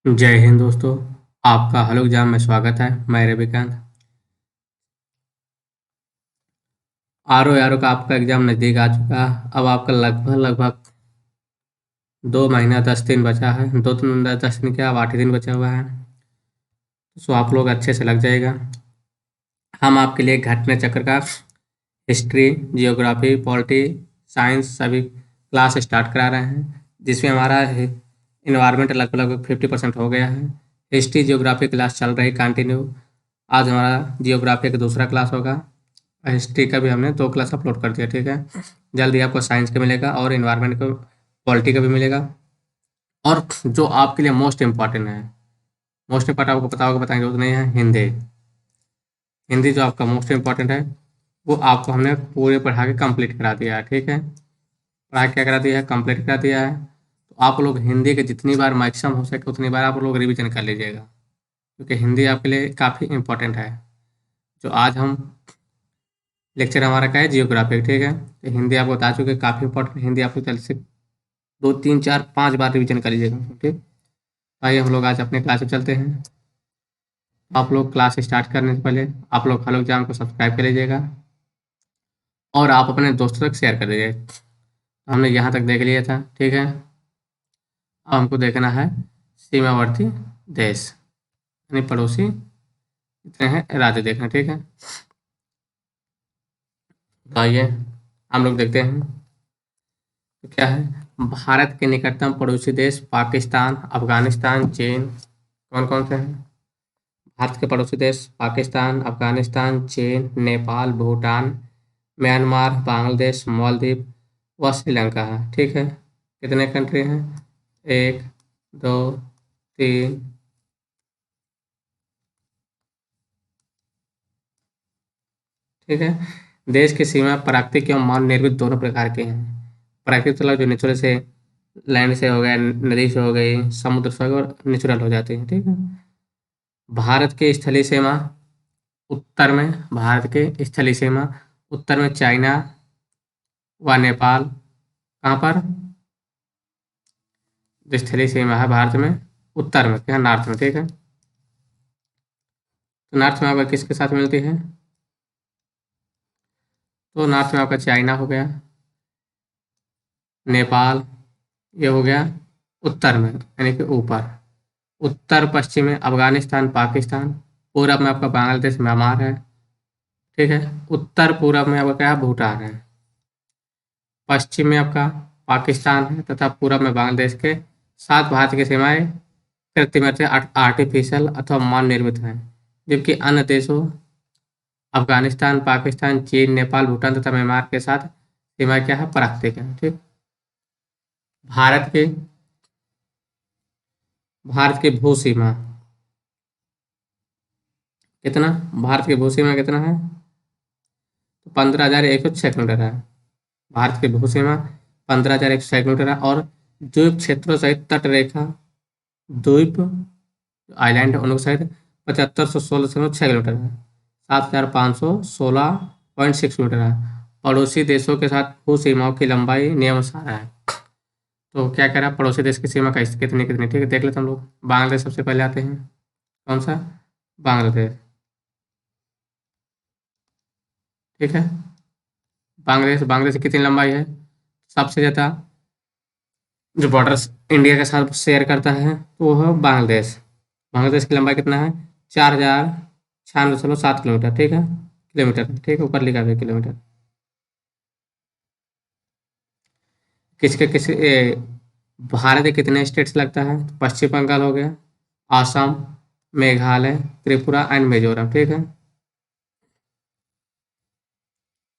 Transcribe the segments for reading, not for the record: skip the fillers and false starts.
जय हिंद दोस्तों। आपका हेलो एग्जाम में स्वागत है। मैं रविकांत। आर ओ का आपका एग्जाम नज़दीक आ चुका है। अब आपका लगभग 2 महीना 10 दिन बचा है। 2 दिन 10 दिन क्या, अब 8 ही दिन बचा हुआ है। सो आप लोग अच्छे से लग जाएगा। हम आपके लिए घटना चक्र का हिस्ट्री, जियोग्राफी, पॉलिटी, साइंस सभी क्लास स्टार्ट करा रहे हैं, जिसमें हमारा इन्वायरमेंट लगभग लगभग 50% हो गया है। हिस्ट्री जियोग्राफी क्लास चल रही कंटिन्यू। आज हमारा जियोग्राफी का दूसरा क्लास होगा। हिस्ट्री का भी हमने 2 क्लास अपलोड कर दिया, ठीक है। जल्दी आपको साइंस का मिलेगा और इन्वायरमेंट का, पॉलिटी का भी मिलेगा। और जो आपके लिए मोस्ट इम्पॉर्टेंट है, मोस्ट इम्पॉर्टेंट आपको पता होगा, बताएंगे जरूरत नहीं है, हिंदी। हिंदी जो आपका मोस्ट इम्पॉर्टेंट है, वो आपको हमने पूरे पढ़ा के कंप्लीट करा दिया है, ठीक है। पढ़ा के क्या करा दिया है, कंप्लीट करा दिया है। तो आप लोग हिंदी के जितनी बार मैक्सिमम हो सके उतनी बार आप लोग रिवीजन कर लीजिएगा, क्योंकि हिंदी आपके लिए काफ़ी इम्पोर्टेंट है। जो आज हम लेक्चर हमारा क्या है, जियोग्राफी, ठीक है। तो हिंदी आपको बता चुके, काफ़ी इंपॉर्टेंट हिंदी आपको जल्द से 2 3 4 5 बार रिवीजन कर लीजिएगा, ठीक। आइए हम लोग आज अपने क्लास में चलते हैं। आप लोग क्लास स्टार्ट करने से पहले आप लोग हेलो एग्जाम को सब्सक्राइब कर लीजिएगा और आप अपने दोस्तों तक शेयर कर दीजिए। हमने यहाँ तक देख लिया था, ठीक है। अब हमको देखना है सीमावर्ती देश, यानी पड़ोसी कितने हैं राज्य देखना, ठीक है। तो आइए हम लोग देखते हैं। तो क्या है, भारत के निकटतम पड़ोसी देश पाकिस्तान, अफगानिस्तान, चीन। कौन कौन से हैं भारत के पड़ोसी देश? पाकिस्तान, अफगानिस्तान, चीन, नेपाल, भूटान, म्यांमार, बांग्लादेश, मालदीव व श्रीलंका है, ठीक है। कितने कंट्री हैं? 1 2 3। ठीक है। देश की सीमा प्राकृतिक एवं मानव निर्मित दोनों प्रकार के हैं। प्राकृतिक मतलब जो नेचुरल से, लैंड से हो गया, नदी से हो गई, समुद्र से हो गया, और नेचुरल हो जाती है, ठीक है। भारत की स्थलीय सीमा उत्तर में, भारत की स्थलीय सीमा उत्तर में चाइना व नेपाल। कहाँ पर? जो स्थलीय सीमा है भारत में उत्तर में, क्या, नॉर्थ में, ठीक है। तो नॉर्थ में आपका किसके साथ मिलती है? तो नॉर्थ में आपका चाइना हो गया, नेपाल, ये हो गया उत्तर में, यानी कि ऊपर। उत्तर पश्चिम में अफगानिस्तान, पाकिस्तान। पूरब में आपका बांग्लादेश, म्यांमार है, ठीक है। उत्तर पूरब में आपका क्या है, भूटान है। पश्चिम में आपका पाकिस्तान है तथा पूरब में बांग्लादेश के साथ भारत की सीमाएं कृत्रिम से आर्टिफिशियल अथवा मान निर्मित हैं, जबकि अन्य देशों अफगानिस्तान, पाकिस्तान, चीन, नेपाल, भूटान तथा म्यांमार के साथ सीमाएं क्या है, प्राकृतिक है, ठीक। भारत के भारत की भू सीमा कितना? भारत की भू सीमा कितना है? तो 15,106 किलोमीटर है। भारत की भू सीमा 15,106 किलोमीटर है। और द्वीप क्षेत्रों सहित तट रेखा, द्वीप आइलैंड उनके सहित 7516.6 किलोमीटर है। 7,516.6 किलोमीटर है। पड़ोसी देशों के साथ भू सीमाओं की लंबाई नियमानुसार है। तो क्या कह रहा है, पड़ोसी देश की सीमा का कितनी कितनी, ठीक है, देख लेते हैं हम लोग। बांग्लादेश सबसे पहले आते हैं। कौन सा? बांग्लादेश, ठीक है। बांग्लादेश, बांग्लादेश की कितनी लंबाई है? सबसे ज़्यादा जो बॉर्डर इंडिया के साथ शेयर करता है तो वो है बांग्लादेश। बांग्लादेश की लंबाई कितना है? 4,096.7 किलोमीटर, ठीक है। किलोमीटर, ठीक है, ऊपर लिखा हुआ है किलोमीटर। किसके किस भारत के कितने स्टेट्स लगता है? तो पश्चिम बंगाल हो गया, आसाम, मेघालय, त्रिपुरा एंड मिजोरम, ठीक है।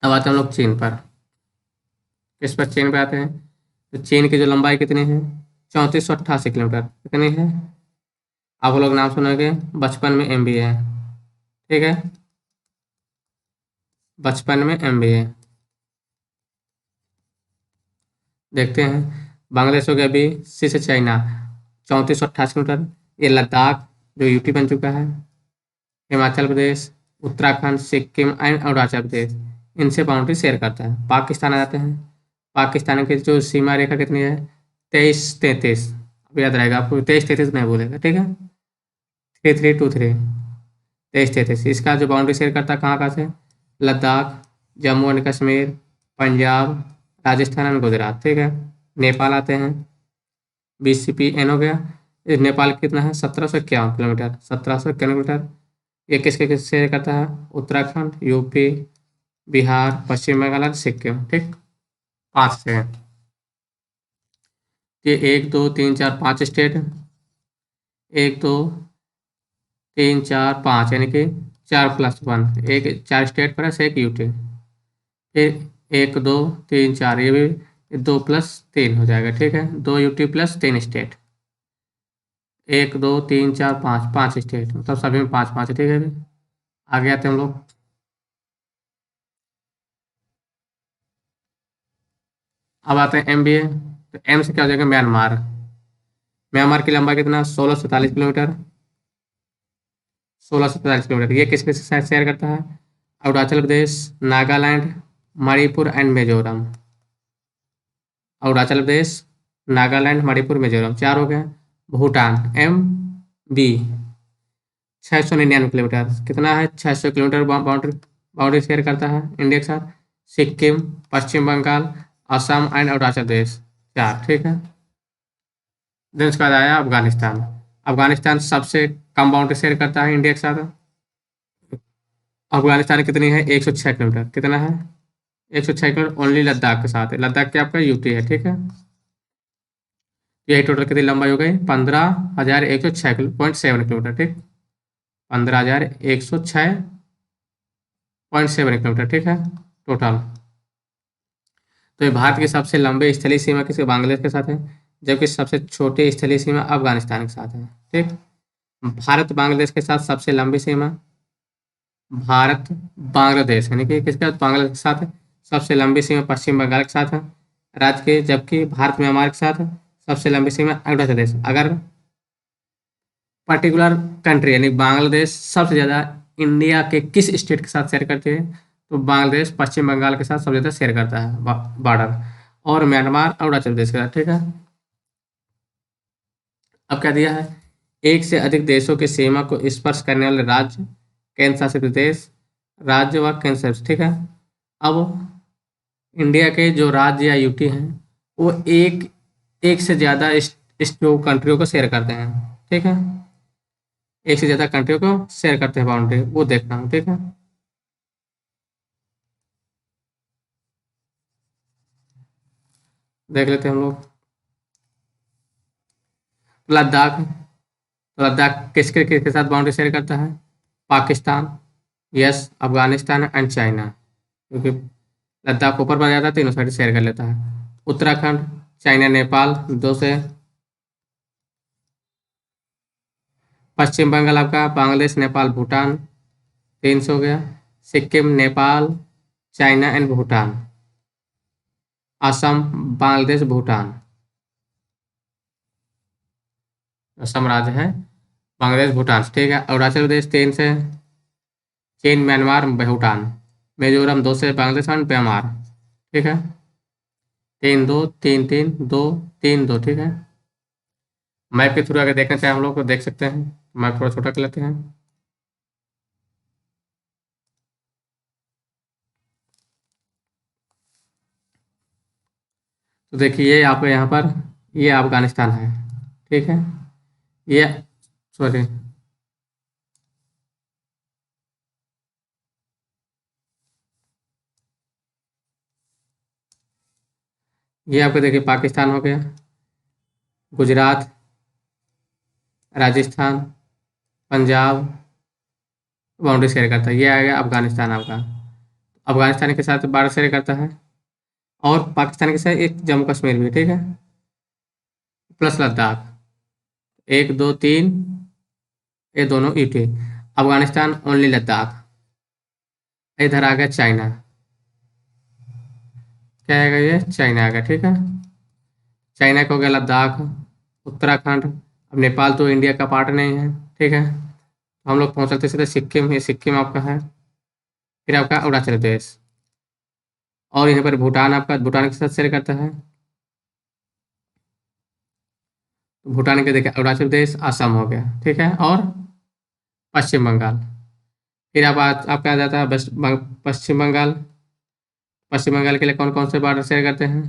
अब आते हैं हम लोग चीन पर। किस पर चीन पे आते हैं? तो चीन की जो लंबाई कितनी है? 3488 किलोमीटर, कितनी है? आप लोग नाम सुनोगे, बचपन में MBA है, ठीक है। बचपन में MBA। देखते हैं। बांग्लादेश हो गया अभी, सी से चाइना 3488 किलोमीटर। ये लद्दाख जो यूटी बन चुका है, हिमाचल प्रदेश, उत्तराखंड, सिक्किम एंड अरुणाचल प्रदेश, इनसे बाउंड्री शेयर करता है। पाकिस्तान आ जाते हैं। पाकिस्तान की जो सीमा रेखा कितनी है? 2333। अब याद रहेगा आपको, 23-33 नहीं भूलेगा, ठीक है। 3323 23-33, इसका जो बाउंड्री शेयर करता है कहाँ कहाँ से, लद्दाख, जम्मू एंड कश्मीर, पंजाब, राजस्थान एंड गुजरात, ठीक है। नेपाल आते हैं, BCPN हो गया। ये नेपाल कितना है, 1751 किलोमीटर, 1751 किलोमीटर। ये किसके किस शेयर करता है, उत्तराखंड, यूपी, बिहार, पश्चिम बंगाल और सिक्किम, ठीक। 5 से ये 1 2 3 4 5 स्टेट, 1 2 3 4 5 यानी कि 4+1, एक 4 स्टेट प्लस एक यूटी, फिर 1 2 3 4, ये भी 2+3 हो जाएगा, ठीक है। 2 यूटी प्लस 3 स्टेट, 1 2 3 4 5, 5 स्टेट, मतलब सभी में 5-5 है, ठीक है। अभी आगे आते हैं हम लोग। अब आते हैं MBA, तो M से क्या हो जाएगा, म्यांमार। म्यांमार की लंबाई कितना, 1647 किलोमीटर, 1647 किलोमीटर। ये किस किस के साथ शेयर करता है, अरुणाचल प्रदेश, नागालैंड, मणिपुर एंड मिजोरम। अरुणाचल प्रदेश, नागालैंड, मणिपुर, मिजोरम, 4 हो गए। भूटान, MB, 699 किलोमीटर, कितना है, 600 किलोमीटर बाउंड्री बाउंड्री शेयर करता है इंडिया के साथ। सिक्किम, पश्चिम बंगाल, असम एंड अरुणाचल प्रदेश, 4, ठीक है। देन उसके बाद आया अफगानिस्तान। अफगानिस्तान सबसे कम बाउंड्री शेयर करता है इंडिया के साथ। अफगानिस्तान कितनी है, 106 किलोमीटर, कितना है, 106 किलोमीटर, ओनली लद्दाख के साथ है। लद्दाख क्या आपका यूटी है, ठीक है। यही टोटल कितनी लंबाई हो गई, 15,106.7 किलोमीटर, ठीक। 15,106.7 किलोमीटर, ठीक है टोटल। तो ये भारत की सबसे लंबी स्थलीय सीमा किसके, बांग्लादेश के साथ है, जबकि सबसे छोटी स्थलीय सीमा अफगानिस्तान के साथ है, ठीक। भारत बांग्लादेश के साथ सबसे लंबी सीमा, भारत बांग्लादेश यानी कि किसके साथ, बांग्लादेश के साथ है। सबसे लंबी सीमा पश्चिम बंगाल के साथ है राज्य के, जबकि भारत म्यांमार के साथ है। सबसे लंबी सीमा अरुणाचल प्रदेश। अगर पर्टिकुलर कंट्री यानी बांग्लादेश सबसे ज़्यादा इंडिया के किस स्टेट के साथ शेयर करते हैं, तो बांग्लादेश पश्चिम बंगाल के साथ सबसे ज़्यादा शेयर करता है बॉर्डर, और म्यांमार अरुणाचल प्रदेश के साथ, ठीक है। अब क्या दिया है, एक से अधिक देशों की सीमा को स्पर्श करने वाले राज्य, केंद्र शासित प्रदेश, राज्य व केंद्र शासित, ठीक है। अब इंडिया के जो राज्य या यूटी हैं, वो एक एक से ज़्यादा इस जो कंट्रियों को शेयर करते हैं, ठीक है। एक से ज़्यादा कंट्रियों को शेयर करते हैं बाउंड्री, वो देखना हूँ, ठीक है। देख लेते हैं हम लोग। लद्दाख, तो लद्दाख किसके किसके साथ बाउंड्री शेयर करता है, Pakistan, yes, Afghanistan and China, क्योंकि लद्दाख ऊपर बढ़ जाता है, तीनों साइड शेयर कर लेता है। उत्तराखंड, चाइना, नेपाल, 2 से। पश्चिम बंगाल आपका बांग्लादेश, नेपाल, भूटान, 3 से हो गया। Sikkim, Nepal, China and Bhutan. असम, बांग्लादेश, भूटान, असम राज्य है, बांग्लादेश, भूटान, ठीक है। अरुणाचल प्रदेश 3 से, चीन, म्यांमार, भूटान। मिजोरम 2 से, बांग्लादेश एंड म्यांमार, ठीक है। 3 2 3 3 2 3 2, ठीक है। मैप के थ्रू अगर देखना चाहें हम लोग तो देख सकते हैं, मैप थोड़ा छोटा कर लेते हैं। तो देखिए आप यहाँ पर, ये अफगानिस्तान है, ठीक है। ये सॉरी, ये आपको देखिए पाकिस्तान हो गया, गुजरात, राजस्थान, पंजाब बाउंड्री शेयर करता है। ये आ गया अफगानिस्तान आपका, अफगानिस्तान के साथ बॉर्डर शेयर करता है, और पाकिस्तान के साथ एक जम्मू कश्मीर भी, ठीक है, प्लस लद्दाख, 1 2 3, ये दोनों ईटे। अफगानिस्तान ओनली लद्दाख। इधर आ गया चाइना, क्या आएगा, ये चाइना आ गया, ठीक है। चाइना का हो गया लद्दाख, उत्तराखंड। अब नेपाल तो इंडिया का पार्ट नहीं है, ठीक है। हम लोग पहुँच चलते सीधे सिक्किम, ये सिक्किम आपका है। फिर आपका अरुणाचल प्रदेश, और यहाँ पर भूटान आपका, भूटान के साथ शेयर करता है। तो भूटान के देखिए अरुणाचल प्रदेश, असम हो गया, ठीक है, और पश्चिम बंगाल। फिर आपका आ जाता है पश्चिम बंगाल। पश्चिम बंगाल के लिए कौन कौन से बॉर्डर शेयर करते हैं?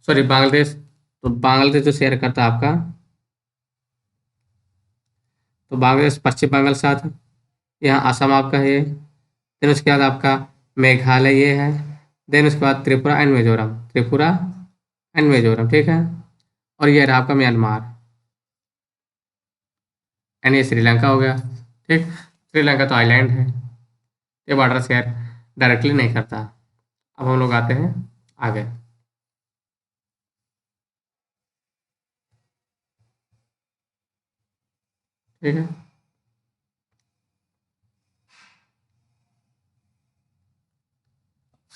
सॉरी, बांग्लादेश। तो बांग्लादेश जो शेयर करता है आपका, तो बांग्लादेश पश्चिम बंगाल के साथ, यहाँ असम आपका है। देन उसके बाद आपका मेघालय ये है। देन उसके बाद त्रिपुरा एंड मिजोरम, त्रिपुरा एंड मिजोरम, ठीक है। और ये रहा आपका म्यांमार, एंड ये श्रीलंका हो गया, ठीक। श्रीलंका तो आइलैंड है, ये बॉर्डर शेयर डायरेक्टली नहीं करता। अब हम लोग आते हैं आगे। ठीक है,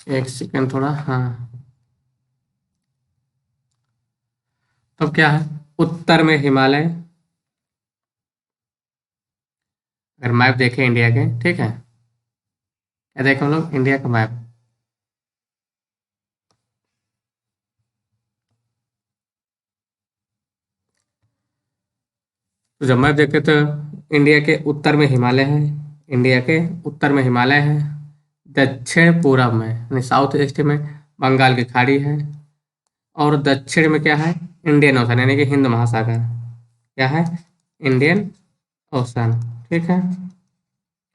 एक सेकंड थोड़ा, हाँ। तो क्या है, उत्तर में हिमालय। अगर मैप देखें इंडिया के, ठीक है, क्या देखें हम लोग इंडिया का मैप। तो जब मैप देखते तो इंडिया के उत्तर में हिमालय है, इंडिया के उत्तर में हिमालय है। दक्षिण पूरब में यानी साउथ ईस्ट में बंगाल की खाड़ी है। और दक्षिण में क्या है, इंडियन ओशन यानी कि हिंद महासागर। क्या है, इंडियन ओशन, ठीक है।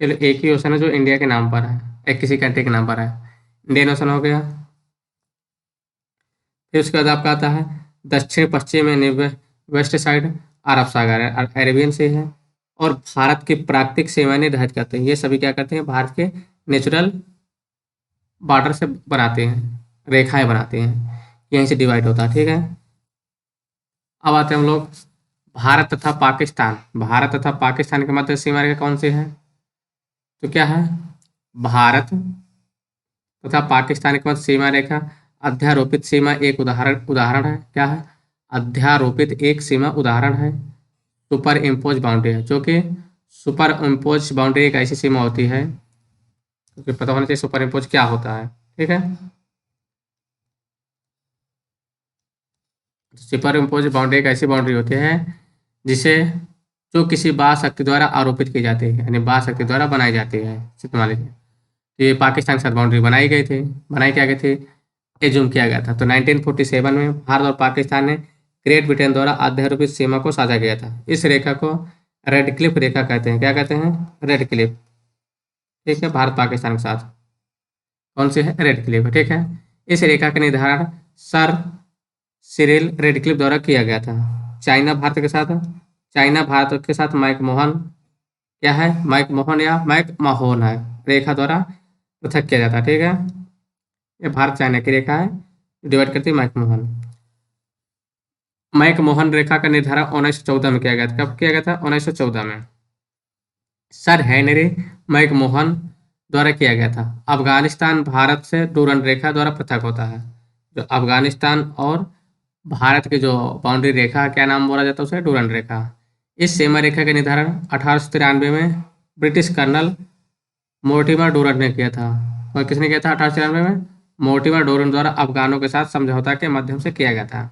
चलो, एक ही ओशन है जो इंडिया के नाम पर है, एक किसी कंट्री के नाम पर है। इंडियन ओशन हो गया। फिर उसके बाद आपका आता है दक्षिण पश्चिम में वेस्ट साइड अरब सागर है, अरेबियन सी है। और भारत की प्राकृतिक सीमाएं निर्धारित करते हैं, ये सभी क्या करते हैं, भारत के नेचुरल बॉर्डर से बनाते हैं, रेखाएं बनाते हैं, यहीं से डिवाइड होता है, ठीक है। अब आते हैं हम लोग भारत तथा पाकिस्तान। भारत तथा पाकिस्तान के मध्य सीमा रेखा कौन सी है? तो क्या है, भारत तथा पाकिस्तान के मध्य सीमा रेखा अध्यारोपित सीमा एक उदाहरण उदाहरण है। क्या है, अध्यारोपित एक सीमा उदाहरण है। सुपर इम्पोज बाउंड्री है, जो कि सुपर इम्पोज बाउंड्री एक ऐसी सीमा होती है, क्योंकि पता होना चाहिए सुपर इम्पोज क्या होता है, ठीक है। सुपर इम्पोज बाउंड्री एक ऐसी बाउंड्री होती है जिसे जो किसी बाह्य शक्ति द्वारा आरोपित की जाती है, यानी बाह्य शक्ति द्वारा बनाई जाती है। सिर्फ मान लीजिए ये पाकिस्तान के साथ बाउंड्री बनाई गई थी, बनाई क्या गई थी, एज्यूम किया गया था। तो 1947 में भारत और पाकिस्तान ने ग्रेट ब्रिटेन द्वारा अध्यारोपित सीमा को साझा किया था। इस रेखा को रेड क्लिफ रेखा कहते हैं। क्या कहते हैं, रेड क्लिफ, ठीक है। भारत पाकिस्तान के साथ कौन सी है, रेड क्लिफ, ठीक है। इस रेखा का निर्धारण सर सिरिल रेडक्लिफ द्वारा किया गया था। चाइना भारत के साथ माइक मोहन, क्या है, माइक मोहन या माइक माहोन है, रेखा द्वारा पृथक किया जाता है, ठीक है। ये भारत चाइना की रेखा है, डिवाइड करती है माइक मोहन। माइक मोहन रेखा का निर्धारण 1914 में किया गया था। कब किया गया था, 1914 में सर हेनरी माइक मोहन द्वारा किया गया था। अफगानिस्तान भारत से डूरन रेखा द्वारा पृथक होता है। जो अफगानिस्तान और भारत की जो बाउंड्री रेखा है, क्या नाम बोला जाता है उसे, डूरन रेखा। इस सीमा रेखा का निर्धारण 1893 में ब्रिटिश कर्नल मोर्टिमर डूरन ने किया था। और किसने किया था 1893 में, मोर्टिमर डूरन द्वारा अफगानों के साथ समझौता के माध्यम से किया गया था।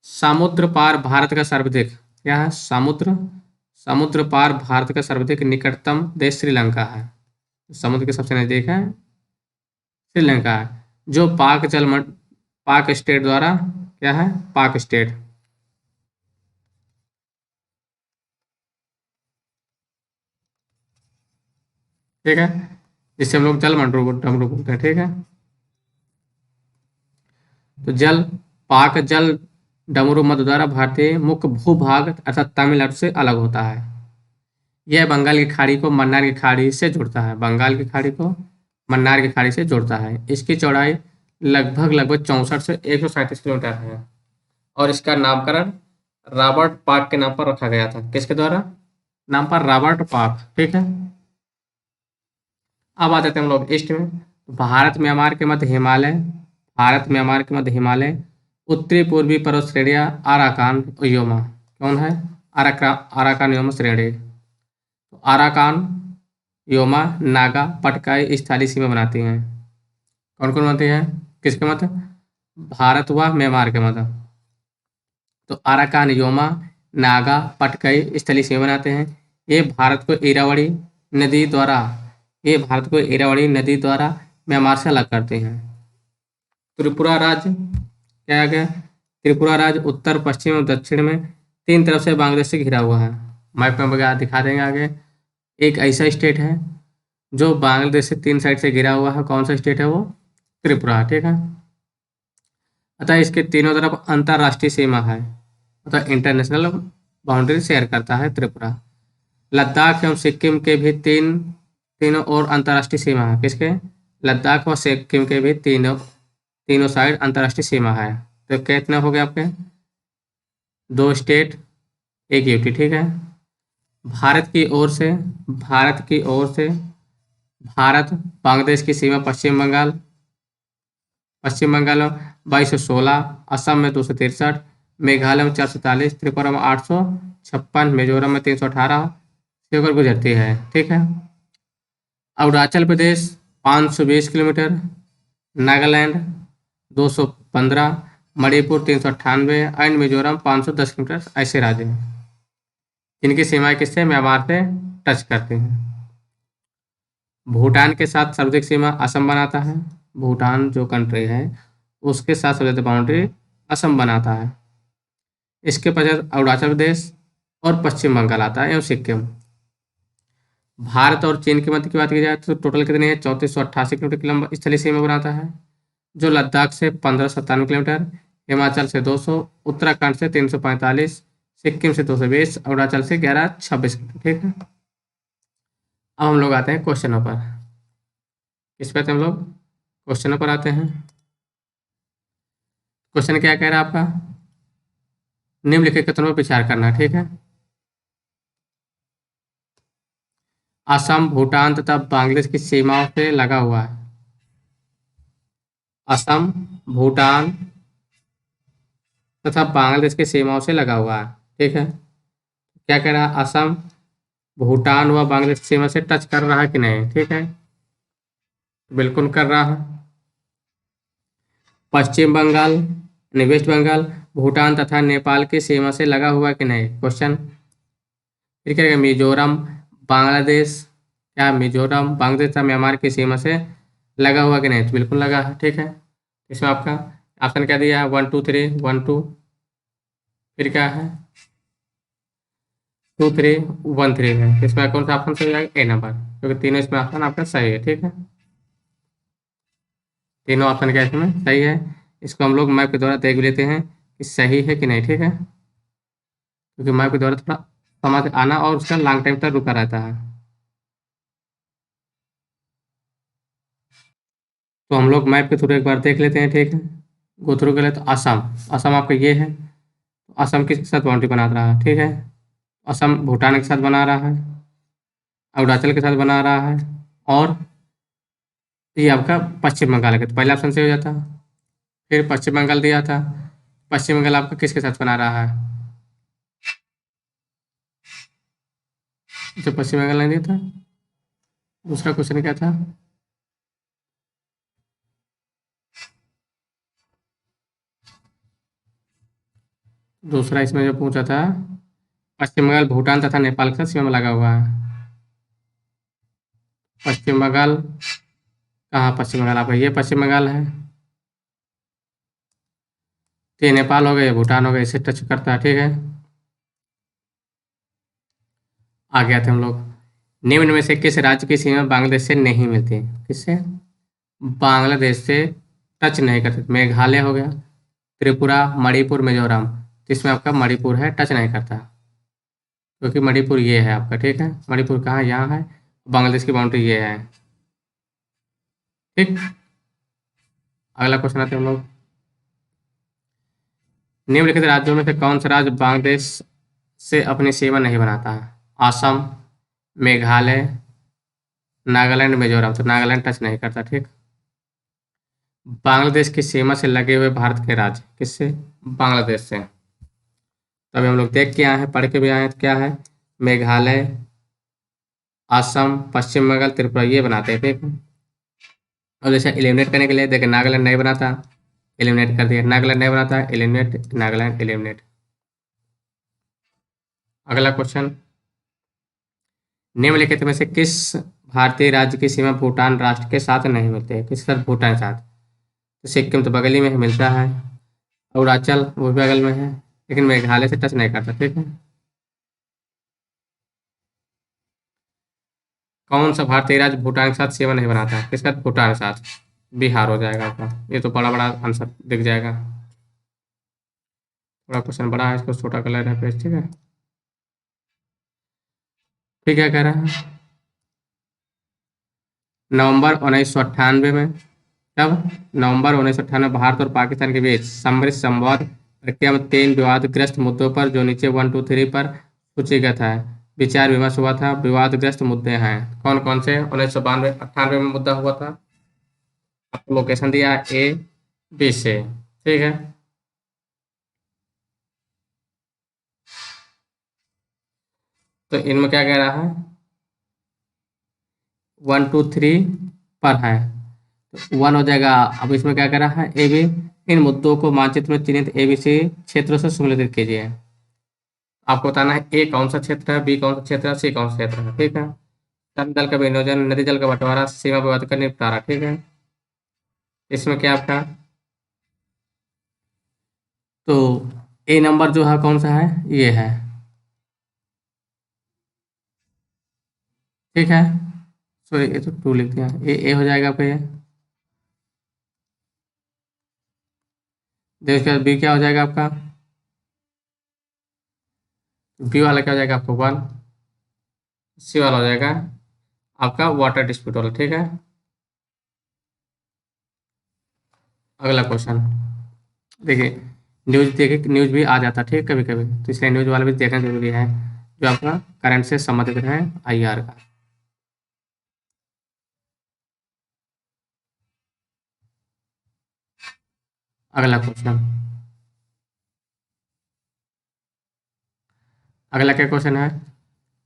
समुद्र पार भारत का सर्वाधिक, क्या है, समुद्र पार भारत का सर्वाधिक निकटतम देश श्रीलंका है। समुद्र के सबसे नजदीक है श्रीलंका है, जो पाक स्टेट द्वारा, क्या है, पाक स्टेट, ठीक है, जिससे हम लोग जल मंडल डमरू बोलते हैं, ठीक है। तो पाक जल डमरू मध्य द्वारा भारतीय मुख्य भूभाग अर्थात तमिलनाडु से अलग होता है। यह बंगाल की खाड़ी को मन्नार की खाड़ी से जोड़ता है, बंगाल की खाड़ी को मन्नार की खाड़ी से जोड़ता है। इसकी चौड़ाई लगभग 64 से 137 किलोमीटर है। और इसका नामकरण रॉबर्ट पार्क के नाम पर रखा गया था। किसके द्वारा, नाम पर, रॉबर्ट पार्क, ठीक है। अब आ जाते हैं हम लोग ईस्ट में। भारत म्यांमार के मध्य हिमालय, भारत म्यांमार के मध्य हिमालय, उत्तरी पूर्वी पर्वत श्रेणियाँ आराकान योमा, कौन है, आराकान योमा श्रेणी। तो आराकान योमा नागा पटकाई स्थलीय सीमा बनाती हैं। कौन कौन बनाती है, किसके मध्य, भारत हुआ म्यांमार के मध्य। तो अराकान, योमा, नागा, पटकई स्थलीय सीमा बनाते हैं। ये भारत को इरावदी नदी द्वारा म्यांमार से अलग करते हैं। त्रिपुरा राज्य क्या आ गया? त्रिपुरा राज्य उत्तर, पश्चिम और दक्षिण में 3 तरफ से बांग्लादेश से घिरा हुआ है। मैप में वगैरह दिखा देंगे आगे। एक ऐसा स्टेट है जो बांग्लादेश से 3 साइड से घिरा हुआ है। कौन सा स्टेट है वो? त्रिपुरा, ठीक है। अतः इसके तीनों तरफ अंतर्राष्ट्रीय सीमा है, अतः इंटरनेशनल बाउंड्री शेयर करता है त्रिपुरा। लद्दाख एवं सिक्किम के भी तीनों और अंतर्राष्ट्रीय सीमा है। किसके? लद्दाख और सिक्किम के भी तीनों साइड अंतर्राष्ट्रीय सीमा है। तो कितने हो गए आपके? 2 स्टेट, 1 यूटी, ठीक है। भारत की ओर से भारत बांग्लादेश की सीमा पश्चिम बंगाल में 2216, असम में 263, मेघालय में 447, त्रिपुरा में 856, मिजोरम में 318 से होकर गुजरती है, ठीक है। Arunachal Pradesh 520 kilometre, Nagaland 215, Manipur 398 and Mizoram 510 kilometre ऐसे राज्य हैं जिनकी सीमाएं किससे? म्यांमार से टच करती हैं। भूटान के साथ सर्वाधिक सीमा असम बनाता है। भूटान जो कंट्री है उसके साथ सबसे बाउंड्री असम बनाता है। इसके पश्चात अरुणाचल प्रदेश और पश्चिम बंगाल आता है एवं सिक्किम। भारत और चीन के मध्य की बात की जाए तो टोटल कितनी है? 3488 किलोमीटर की लंबा स्थलीय सीमा बनाता है, जो लद्दाख से 1597 किलोमीटर, हिमाचल से 200, उत्तराखंड से 345, सिक्किम से 220, अरुणाचल से 1126 किलोमीटर, ठीक है। अब हम लोग आते हैं क्वेश्चनों पर। किस पे हम लोग क्वेश्चनों पर आते हैं। क्वेश्चन क्या कह रहा है आपका? निम्नलिखित कथनों पर विचार करना, ठीक है। असम भूटान तथा बांग्लादेश की सीमाओं से लगा हुआ है। असम भूटान तथा बांग्लादेश की सीमाओं से लगा हुआ है, ठीक है। क्या कह रहा है? असम भूटान व बांग्लादेश की सीमा से टच कर रहा है कि नहीं, ठीक है, बिल्कुल कर रहा है। पश्चिम बंगाल यानी वेस्ट बंगाल भूटान तथा नेपाल की सीमा से लगा हुआ है कि नहीं, क्वेश्चन। फिर क्या? मिजोरम बांग्लादेश, क्या मिजोरम बांग्लादेश तथा म्यांमार की सीमा से लगा हुआ कि नहीं, तो बिल्कुल लगा है, ठीक है। इसमें आपका ऑप्शन क्या दिया है? 1 2 3 1 2, फिर क्या है? 2 3 1 3 है। इसमें कौन सा ऑप्शन सही है? ए नंबर, क्योंकि तीनों इसमें ऑप्शन आपका सही है, ठीक है। तीनों ऑप्शन क्या इसमें सही है। इसको हम लोग मैप के द्वारा देख भी लेते हैं कि सही है कि नहीं, ठीक है, क्योंकि मैप के द्वारा थोड़ा समझ आना और उसका लॉन्ग टाइम तक रुका रहता है। तो हम लोग मैप के थ्रू एक बार देख लेते हैं, ठीक है। गो थ्रू के लिए तो असम असम आपका ये है, तो असम किसके साथ बाउंड्री बना रहा है, ठीक है। असम भूटान के साथ बना रहा है, अरुणाचल के साथ बना रहा है, और ये आपका पश्चिम बंगाल के, तो पहला ऑप्शन सही हो जाता। फिर पश्चिम बंगाल दिया था, पश्चिम बंगाल आपका किसके साथ बना रहा है? जो पश्चिम बंगाल नहीं दिया था। दूसरा क्वेश्चन क्या था? दूसरा इसमें जो पूछा था, पश्चिम बंगाल भूटान तथा नेपाल के साथ सीमा में लगा हुआ है। पश्चिम बंगाल कहाँ? पश्चिम बंगाल आपका ये पश्चिम बंगाल है, तो ये नेपाल हो गया, भूटान हो गया, इसे टच करता है, ठीक है। आगे आते हम लोग। निम्न में से किस राज्य की सीमा बांग्लादेश से नहीं मिलती? किससे? बांग्लादेश से टच नहीं करते। मेघालय हो गया, त्रिपुरा, मणिपुर, मिजोरम, तो इसमें आपका मणिपुर है, टच नहीं करता, क्योंकि मणिपुर ये है आपका, ठीक है। मणिपुर कहाँ? यहाँ है, बांग्लादेश की बाउंड्री ये है, ठीक। अगला क्वेश्चन आते हैं हम लोग। निम्नलिखित राज्यों में से कौन सा राज्य बांग्लादेश से अपनी सीमा नहीं बनाता है? असम, मेघालय, नागालैंड, मिजोरम, तो नागालैंड टच नहीं करता, ठीक। बांग्लादेश की सीमा से लगे हुए भारत के राज्य किससे? बांग्लादेश से। तभी हम लोग देख के आए हैं, पढ़ के भी आए हैं, तो क्या है? मेघालय, असम, पश्चिम बंगाल, त्रिपुरा, ये बनाते हैं, ठीक। और जैसे एलिमिनेट करने के लिए देखें, नागालैंड नहीं बनाता, एलिमिनेट कर दिया। नागालैंड नहीं बना था, एलिमिनेट, नागालैंड एलिमिनेट। अगला क्वेश्चन, निम्नलिखित में से किस भारतीय राज्य की सीमा भूटान राष्ट्र के साथ नहीं मिलती है? किसके साथ? भूटान के साथ। तो सिक्किम तो बगल ही में है, मिलता है। अरुणाचल वो भी बगल में है, लेकिन मेघालय से टच नहीं करता, ठीक है। कौन सा भारतीय राज्य भूटान के साथ सीमा नहीं बनाता है? किसके साथ? भूटान के साथ। बिहार हो जाएगा आपका। ये तो बड़ा बड़ा आंसर दिख जाएगा। थोड़ा क्वेश्चन बड़ा है, इसको छोटा कर लेना है पेज, ठीक है। फिर क्या कह रहा है? नवंबर 1998 में, कब? नवंबर 1998 भारत और पाकिस्तान के बीच समृद्ध संवाद प्रक्रिया में 3 विवादग्रस्त मुद्दों पर, जो नीचे 1 2 3 पर सूचीगत है, विचार विमर्श हुआ था। विवादग्रस्त मुद्दे हैं कौन कौन से? 1998 में मुद्दा हुआ था। आपको लोकेशन दिया है ए, बी, से, ठीक है। तो इनमें क्या कह रहा है? 1 2 3 पर है, तो 1 हो जाएगा। अब इसमें क्या कर रहा है? ए बी, इन मुद्दों को मानचित्र में चिन्हित एबीसी क्षेत्रों से सम्मिलित कीजिए। आपको बताना है ए कौन सा क्षेत्र है, बी कौन सा क्षेत्र है, सी कौन सा क्षेत्र है, ठीक है। तट जल का विनियोजन, नदी जल का बंटवारा, सीमा विवाद का निपटारा, ठीक है। इसमें क्या आपका, तो ए नंबर जो है कौन सा है? ये है, ठीक है। सॉरी, ये तो 2 लिख दिया। ए हो जाएगा आपका ये। देखिए उसके बाद बी क्या हो जाएगा आपका? बी वाला क्या हो जाएगा आपका? 1। सी वाला हो जाएगा आपका वाटर डिस्प्यूट वाला, ठीक है। अगला क्वेश्चन देखिए, न्यूज़ देखिए, न्यूज़ भी आ जाता है, ठीक, कभी कभी, तो इसलिए न्यूज़ वाला भी देखना जरूरी है, जो आपका करंट से संबंधित है, आईआर का। अगला क्वेश्चन, अगला क्या क्वेश्चन है?